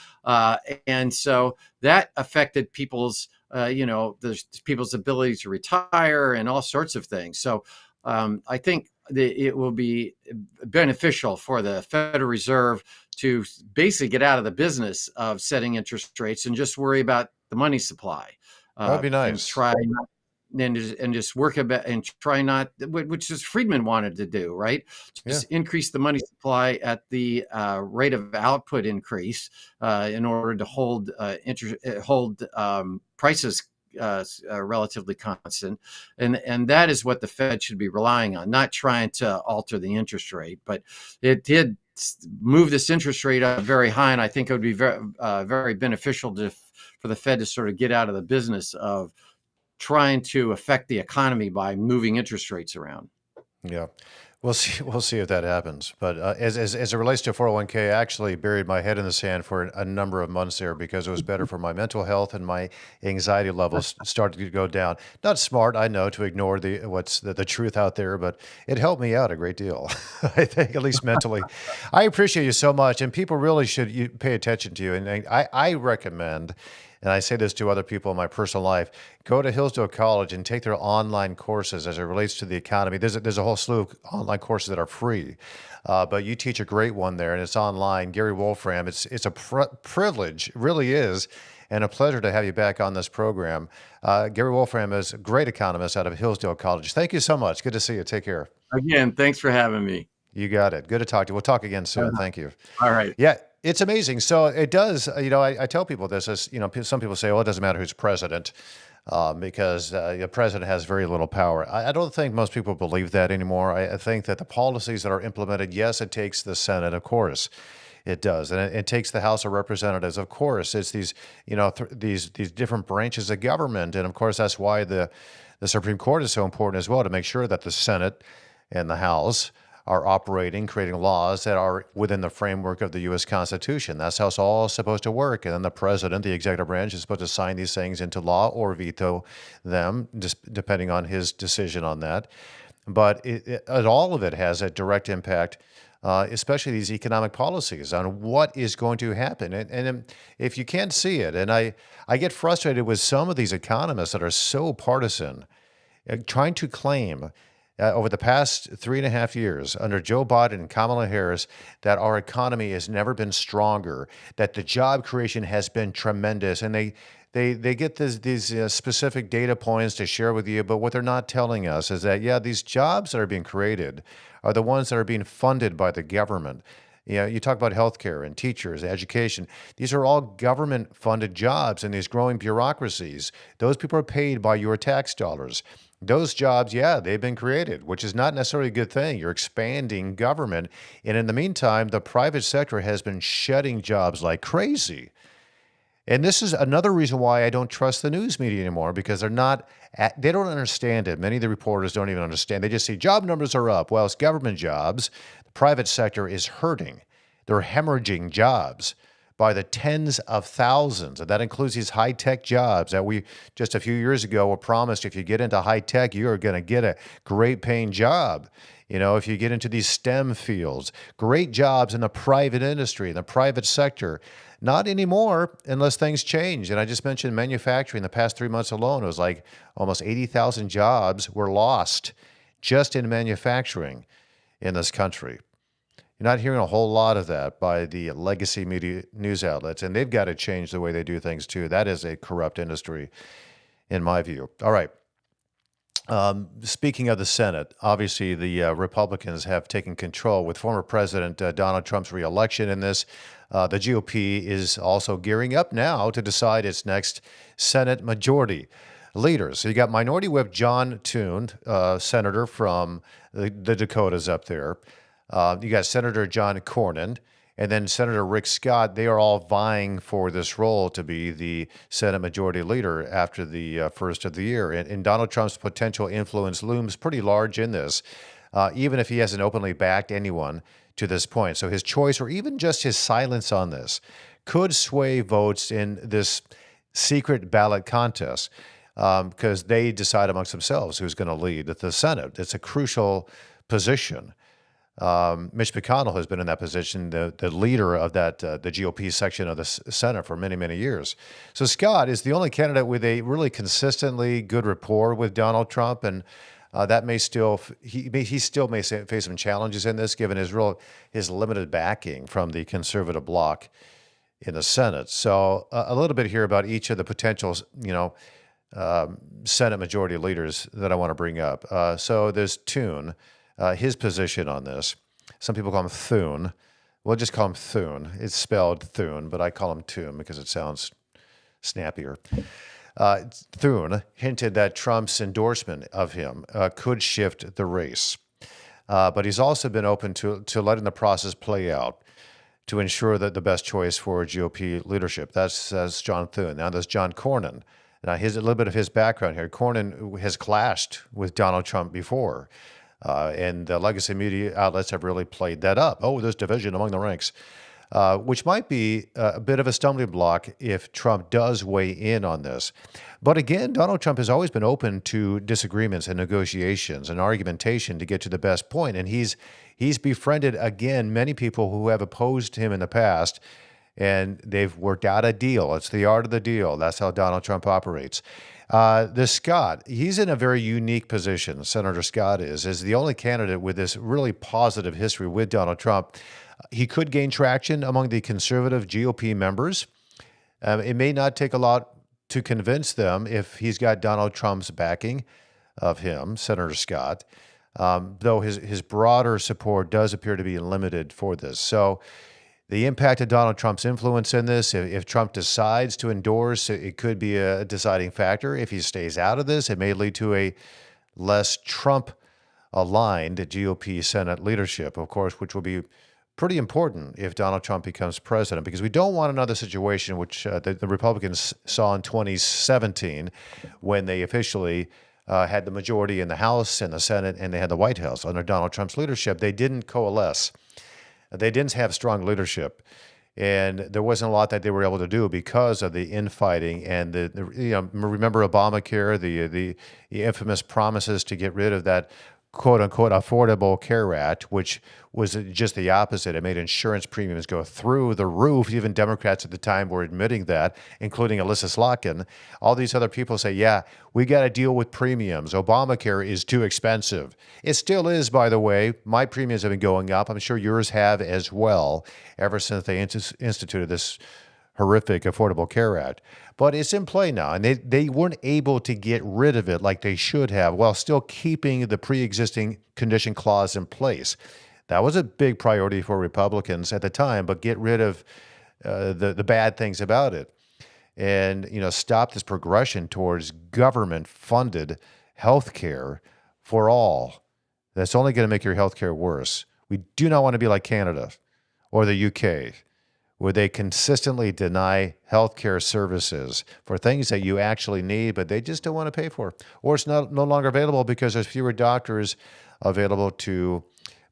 B: And so that affected people's ability to retire and all sorts of things. So I think it will be beneficial for the Federal Reserve to basically get out of the business of setting interest rates and just worry about the money supply,
A: That would be
B: and
A: nice.
B: try and just work about and try not, which is Friedman wanted to do, right?
A: Yeah.
B: Just increase the money supply at the rate of output increase in order to hold prices relatively constant, and that is what the Fed should be relying on, not trying to alter the interest rate. But it did move this interest rate up very high, and I think it would be very beneficial for the Fed to sort of get out of the business of trying to affect the economy by moving interest rates around.
A: Yeah. We'll see. We'll see if that happens. But as it relates to 401k, I actually buried my head in the sand for a number of months there because it was better for my mental health and my anxiety levels started to go down. Not smart, I know, to ignore the truth out there, but it helped me out a great deal. I think, at least mentally. I appreciate you so much, and people really should pay attention to you. And I recommend. And I say this to other people in my personal life, go to Hillsdale College and take their online courses as it relates to the economy. There's a whole slew of online courses that are free, but you teach a great one there, and it's online. Gary Wolfram, it's a privilege, it really is, and a pleasure to have you back on this program. Gary Wolfram is a great economist out of Hillsdale College. Thank you so much. Good to see you. Take care.
B: Again, thanks for having me.
A: You got it. Good to talk to you. We'll talk again soon. Thank you.
B: All right.
A: Yeah, it's amazing. So it does, I tell people this as, some people say, well, it doesn't matter who's president because the president has very little power. I don't think most people believe that anymore. I think that the policies that are implemented, yes, it takes the Senate, of course. It does, and it takes the House of Representatives. Of course, it's these, these different branches of government, and of course, that's why the Supreme Court is so important as well, to make sure that the Senate and the House are operating, creating laws that are within the framework of the U.S. Constitution. That's how it's all supposed to work. And then the president, the executive branch, is supposed to sign these things into law or veto them, just depending on his decision on that. But all of it has a direct impact, especially these economic policies, on what is going to happen. And if you can't see it, and I get frustrated with some of these economists that are so partisan, trying to claim over the past 3.5 years under Joe Biden and Kamala Harris that our economy has never been stronger, that the job creation has been tremendous, and they get these specific data points to share with you, but what they're not telling us is that, yeah, these jobs that are being created are the ones that are being funded by the government. You talk about healthcare and teachers, education. These are all government-funded jobs in these growing bureaucracies. Those people are paid by your tax dollars. Those jobs, yeah, they've been created, which is not necessarily a good thing. You're expanding government. And in the meantime, the private sector has been shedding jobs like crazy. And this is another reason why I don't trust the news media anymore, because they don't understand it. Many of the reporters don't even understand. They just see job numbers are up. Well, it's government jobs. The private sector is hurting. They're hemorrhaging jobs by the tens of thousands. And that includes these high-tech jobs that we just a few years ago were promised if you get into high-tech, you're going to get a great paying job. If you get into these STEM fields, great jobs in the private industry, in the private sector. Not anymore unless things change. And I just mentioned manufacturing. The past 3 months alone, it was like almost 80,000 jobs were lost just in manufacturing in this country. You're not hearing a whole lot of that by the legacy media news outlets, and they've got to change the way they do things too. That is a corrupt industry, in my view. All right. Speaking of the Senate, obviously the Republicans have taken control with former President Donald Trump's reelection in this. The GOP is also gearing up now to decide its next Senate majority leaders. So you got Minority Whip John Thune, senator from the Dakotas up there. You got Senator John Cornyn, and then Senator Rick Scott. They are all vying for this role to be the Senate Majority Leader after the first of the year. And Donald Trump's potential influence looms pretty large in this, even if he hasn't openly backed anyone to this point. So his choice, or even just his silence on this, could sway votes in this secret ballot contest because they decide amongst themselves who's going to lead the Senate. It's a crucial position. Mitch McConnell has been in that position, the leader of that the GOP section of the Senate for many, many years. So Scott is the only candidate with a really consistently good rapport with Donald Trump, and that may still he still may face some challenges in this, given his limited backing from the conservative bloc in the Senate. So a little bit here about each of the potential, Senate majority leaders that I want to bring up. So there's Thune. His position on this. Some people call him Thune. We'll just call him Thune. It's spelled Thune, but I call him Thune because it sounds snappier. Thune hinted that Trump's endorsement of him could shift the race. But he's also been open to letting the process play out to ensure that the best choice for GOP leadership. That's John Thune. Now there's John Cornyn. Now here's a little bit of his background here. Cornyn has clashed with Donald Trump before. And the legacy media outlets have really played that up. Oh, there's division among the ranks, which might be a bit of a stumbling block if Trump does weigh in on this. But again, Donald Trump has always been open to disagreements and negotiations and argumentation to get to the best point. And he's befriended, again, many people who have opposed him in the past, and they've worked out a deal. It's the art of the deal. That's how Donald Trump operates. This Scott, he's in a very unique position. Senator Scott is the only candidate with this really positive history with Donald Trump. He could gain traction among the conservative GOP members. It may not take a lot to convince them if he's got Donald Trump's backing of him, Senator Scott, though his broader support does appear to be limited for this. So the impact of Donald Trump's influence in this, if Trump decides to endorse, it could be a deciding factor. If he stays out of this, it may lead to a less Trump-aligned GOP Senate leadership, of course, which will be pretty important if Donald Trump becomes president, because we don't want another situation which the Republicans saw in 2017 when they officially had the majority in the House and the Senate, and they had the White House under Donald Trump's leadership. They didn't coalesce. They didn't have strong leadership, and there wasn't a lot that they were able to do because of the infighting and remember Obamacare, the infamous promises to get rid of that quote unquote Affordable Care Act, which was just the opposite. It made insurance premiums go through the roof. Even Democrats at the time were admitting that, including Alyssa Slotkin. All these other people say, yeah, we got to deal with premiums. Obamacare is too expensive. It still is, by the way. My premiums have been going up. I'm sure yours have as well, ever since they instituted this horrific Affordable Care Act. But it's in play now, and they weren't able to get rid of it like they should have while still keeping the pre-existing condition clause in place. That was a big priority for Republicans at the time, but get rid of the bad things about it and stop this progression towards government-funded health care for all. That's only going to make your health care worse. We do not want to be like Canada or the UK, where they consistently deny healthcare services for things that you actually need, but they just don't want to pay for. Or it's no longer available because there's fewer doctors available to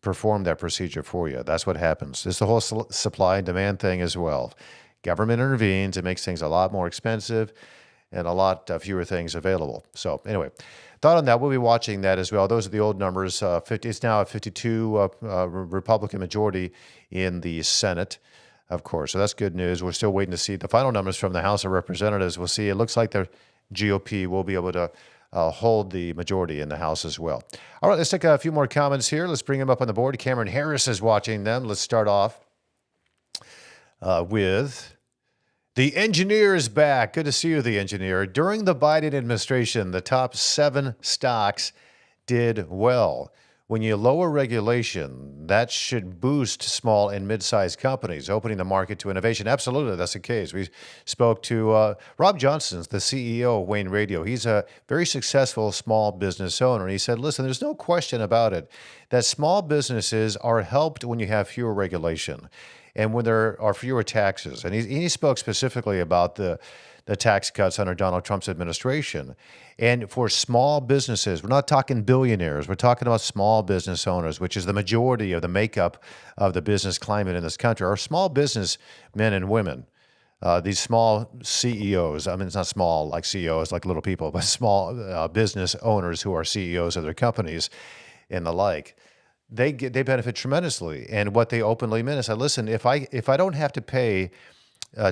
A: perform that procedure for you. That's what happens. It's the whole supply and demand thing as well. Government intervenes. It makes things a lot more expensive and a lot fewer things available. So anyway, thought on that. We'll be watching that as well. Those are the old numbers. It's now a 52 Republican majority in the Senate, of course. So that's good news. We're still waiting to see the final numbers from the House of Representatives. We'll see. It looks like the GOP will be able to hold the majority in the House as well. All right, let's take a few more comments here. Let's bring them up on the board. Cameron Harris is watching them. Let's start off with the engineer is back. Good to see you, the engineer. During the Biden administration, the top 7 stocks did well. When you lower regulation, that should boost small and mid-sized companies, opening the market to innovation. Absolutely, that's the case. We spoke to Rob Johnson, the CEO of Wayne Radio. He's a very successful small business owner. And he said, listen, there's no question about it that small businesses are helped when you have fewer regulation and when there are fewer taxes. And he spoke specifically about the tax cuts under Donald Trump's administration. And for small businesses, we're not talking billionaires, we're talking about small business owners, which is the majority of the makeup of the business climate in this country, are small business men and women. These small CEOs, I mean, it's not small like CEOs, like little people, but small business owners who are CEOs of their companies and the like. They benefit tremendously. And what they openly meant is, I listen, if I don't have to pay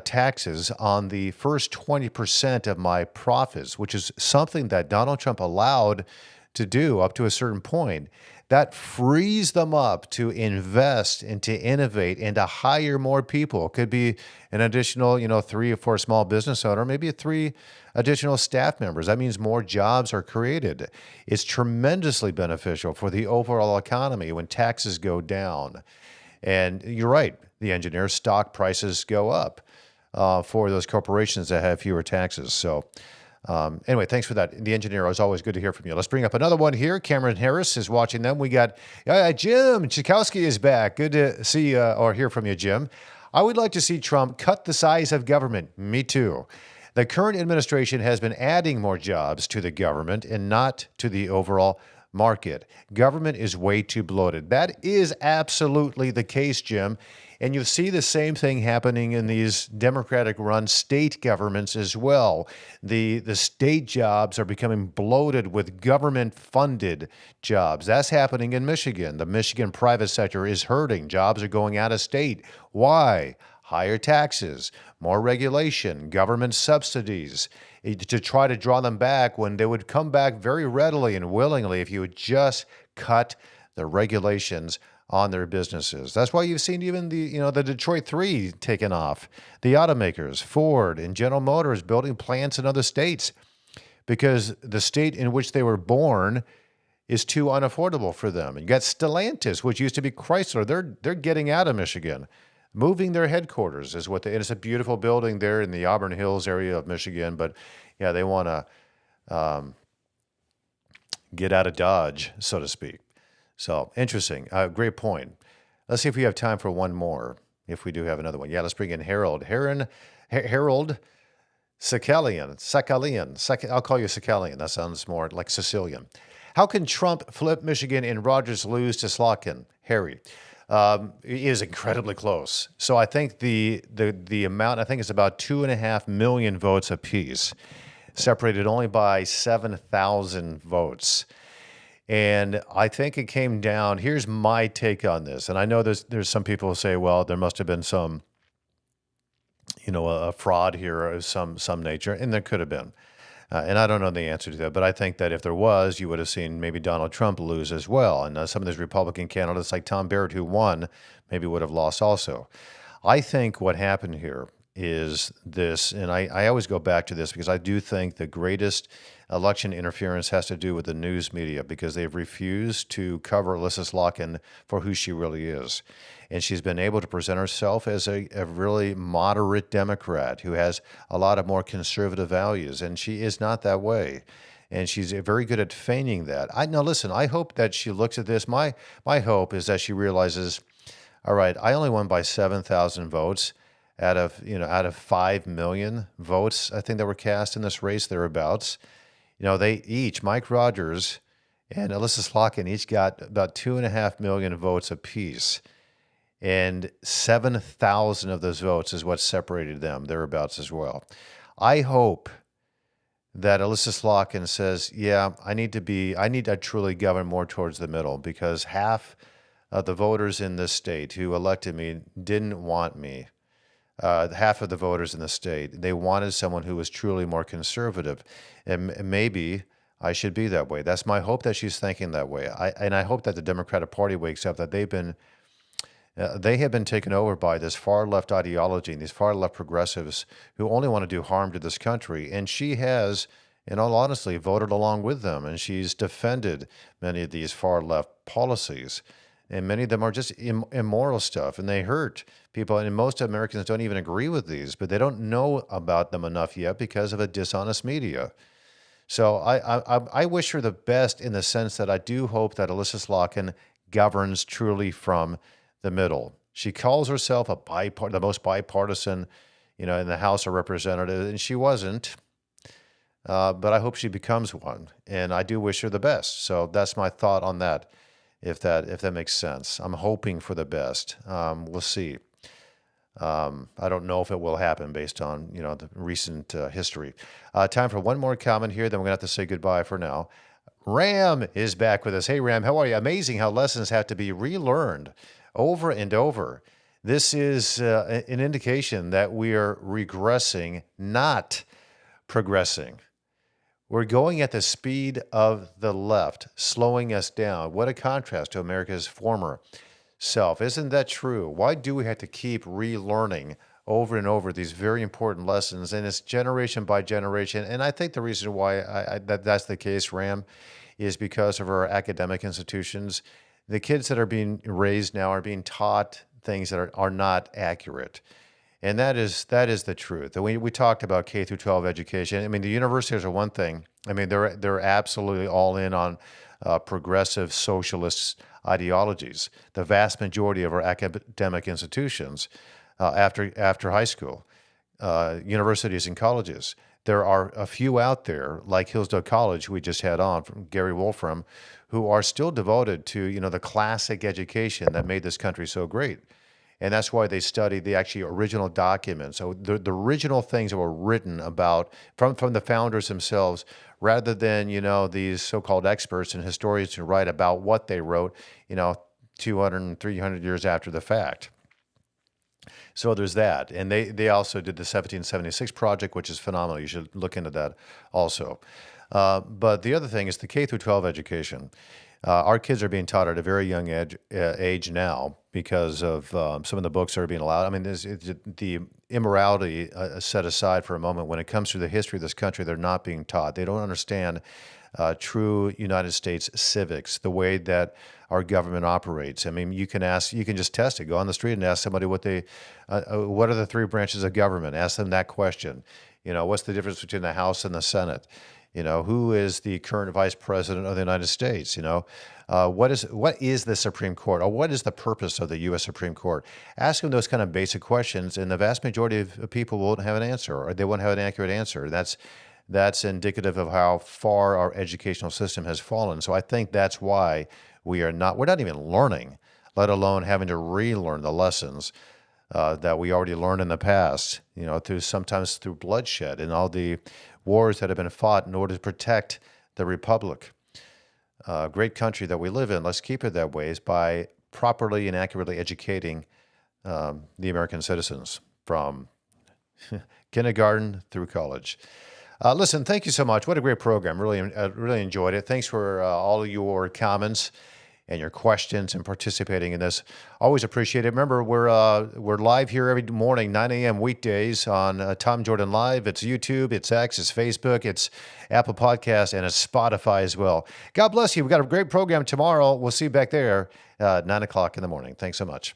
A: taxes on the first 20% of my profits, which is something that Donald Trump allowed to do up to a certain point, that frees them up to invest and to innovate and to hire more people. It could be an additional, 3 or 4 small business owner, maybe 3 additional staff members. That means more jobs are created. It's tremendously beneficial for the overall economy when taxes go down. And you're right, the engineer, stock prices go up for those corporations that have fewer taxes. So anyway, thanks for that. The engineer, it was always good to hear from you. Let's bring up another one here. Cameron Harris is watching them. We got Jim Chikowski is back. Good to see or hear from you, Jim. I would like to see Trump cut the size of government. Me too. The current administration has been adding more jobs to the government and not to the overall market. Government is way too bloated. That is absolutely the case, Jim. And you see the same thing happening in these Democratic run state governments as well. The state jobs are becoming bloated with government funded jobs. That's happening in Michigan. The Michigan private sector is hurting. Jobs are going out of state. Why? Higher taxes, more regulation, government subsidies to try to draw them back when they would come back very readily and willingly if you would just cut the regulations on their businesses. That's why you've seen even the Detroit Three taking off, the automakers, Ford and General Motors building plants in other states because the state in which they were born is too unaffordable for them. And you got Stellantis, which used to be Chrysler. They're getting out of Michigan, moving their headquarters is what and it's a beautiful building there in the Auburn Hills area of Michigan. But yeah, they want to get out of Dodge, so to speak. So interesting. Great point. Let's see if we have time for one more. If we do have another one. Yeah, let's bring in Harold. Harold Sakalian. I'll call you Sakalian. That sounds more like Sicilian. How can Trump flip Michigan and Rogers lose to Slotkin? Harry. He is incredibly close. So I think the amount, I think it's about 2.5 million votes apiece, separated only by 7,000 votes. And I think it came down. Here's my take on this. And I know there's some people who say, well, there must have been some, a fraud here of some nature, and there could have been. And I don't know the answer to that, but I think that if there was, you would have seen maybe Donald Trump lose as well. And some of these Republican candidates like Tom Barrett, who won, maybe would have lost also. I think what happened here is this, and I always go back to this because I do think the greatest election interference has to do with the news media because they've refused to cover Alyssa Slotkin for who she really is. And she's been able to present herself as a really moderate Democrat who has a lot of more conservative values, and she is not that way. And she's very good at feigning that. Now listen, I hope that she looks at this. My hope is that she realizes, all right, I only won by 7,000 votes out of 5 million votes, I think that were cast in this race thereabouts. They each, Mike Rogers and Alyssa Slotkin, each got about 2.5 million votes apiece. And 7,000 of those votes is what separated them thereabouts as well. I hope that Alyssa Slotkin says, yeah, I need to truly govern more towards the middle because half of the voters in this state who elected me didn't want me. Half of the voters in the state, they wanted someone who was truly more conservative. And maybe I should be that way. That's my hope that she's thinking that way. I hope that the Democratic Party wakes up that they have been taken over by this far left ideology and these far left progressives who only want to do harm to this country. And she has, in all honesty, voted along with them. And she's defended many of these far left policies. And many of them are just immoral stuff, and they hurt people. And most Americans don't even agree with these, but they don't know about them enough yet because of a dishonest media. So I wish her the best in the sense that I do hope that Alyssa Slotkin governs truly from the middle. She calls herself the most bipartisan, in the House of Representatives, and she wasn't. But I hope she becomes one, and I do wish her the best. So that's my thought on that. If that makes sense. I'm hoping for the best. We'll see. I don't know if it will happen based on the recent history. Time for one more comment here, then we're going to have to say goodbye for now. Ram is back with us. Hey, Ram, how are you? Amazing how lessons have to be relearned over and over. This is an indication that we are regressing, not progressing. We're going at the speed of the left, slowing us down. What a contrast to America's former self. Isn't that true? Why do we have to keep relearning over and over these very important lessons? And it's generation by generation. And I think the reason why that's the case, Ram, is because of our academic institutions. The kids that are being raised now are being taught things that are not accurate. And that is the truth. And we talked about K through 12 education. I mean, the universities are one thing. I mean, they're absolutely all in on progressive socialist ideologies. The vast majority of our academic institutions after high school, universities and colleges, there are a few out there, like Hillsdale College, we just had on from Gary Wolfram, who are still devoted to, the classic education that made this country so great. And that's why they study the actually original documents. So the original things that were written about from the founders themselves, rather than, these so-called experts and historians who write about what they wrote, 200 and 300 years after the fact. So there's that. And they also did the 1776 project, which is phenomenal. You should look into that also. But the other thing is the K through 12 education. Our kids are being taught at a very young age now because of some of the books that are being allowed. I mean, the immorality set aside for a moment. When it comes to the history of this country, they're not being taught. They don't understand true United States civics, the way that our government operates. I mean, you can just test it. Go on the street and ask somebody what are the three branches of government? Ask them that question. What's the difference between the House and the Senate? Who is the current vice president of the United States? What is the Supreme Court? Or what is the purpose of the U.S. Supreme Court? Ask them those kind of basic questions, and the vast majority of people won't have an answer, or they won't have an accurate answer. That's indicative of how far our educational system has fallen. So I think that's why we're not even learning, let alone having to relearn the lessons that we already learned in the past, sometimes through bloodshed and all the wars that have been fought in order to protect the republic. Great country that we live in. Let's keep it that way, is by properly and accurately educating the American citizens from kindergarten through college. Listen, thank you so much. What a great program. Really enjoyed it. Thanks for all of your comments and your questions and participating in this. Always appreciate it. Remember, we're live here every morning, 9 a.m. weekdays on Tom Jordan Live. It's YouTube, it's X, it's Facebook, it's Apple Podcasts, and it's Spotify as well. God bless you. We've got a great program tomorrow. We'll see you back there at 9 o'clock in the morning. Thanks so much.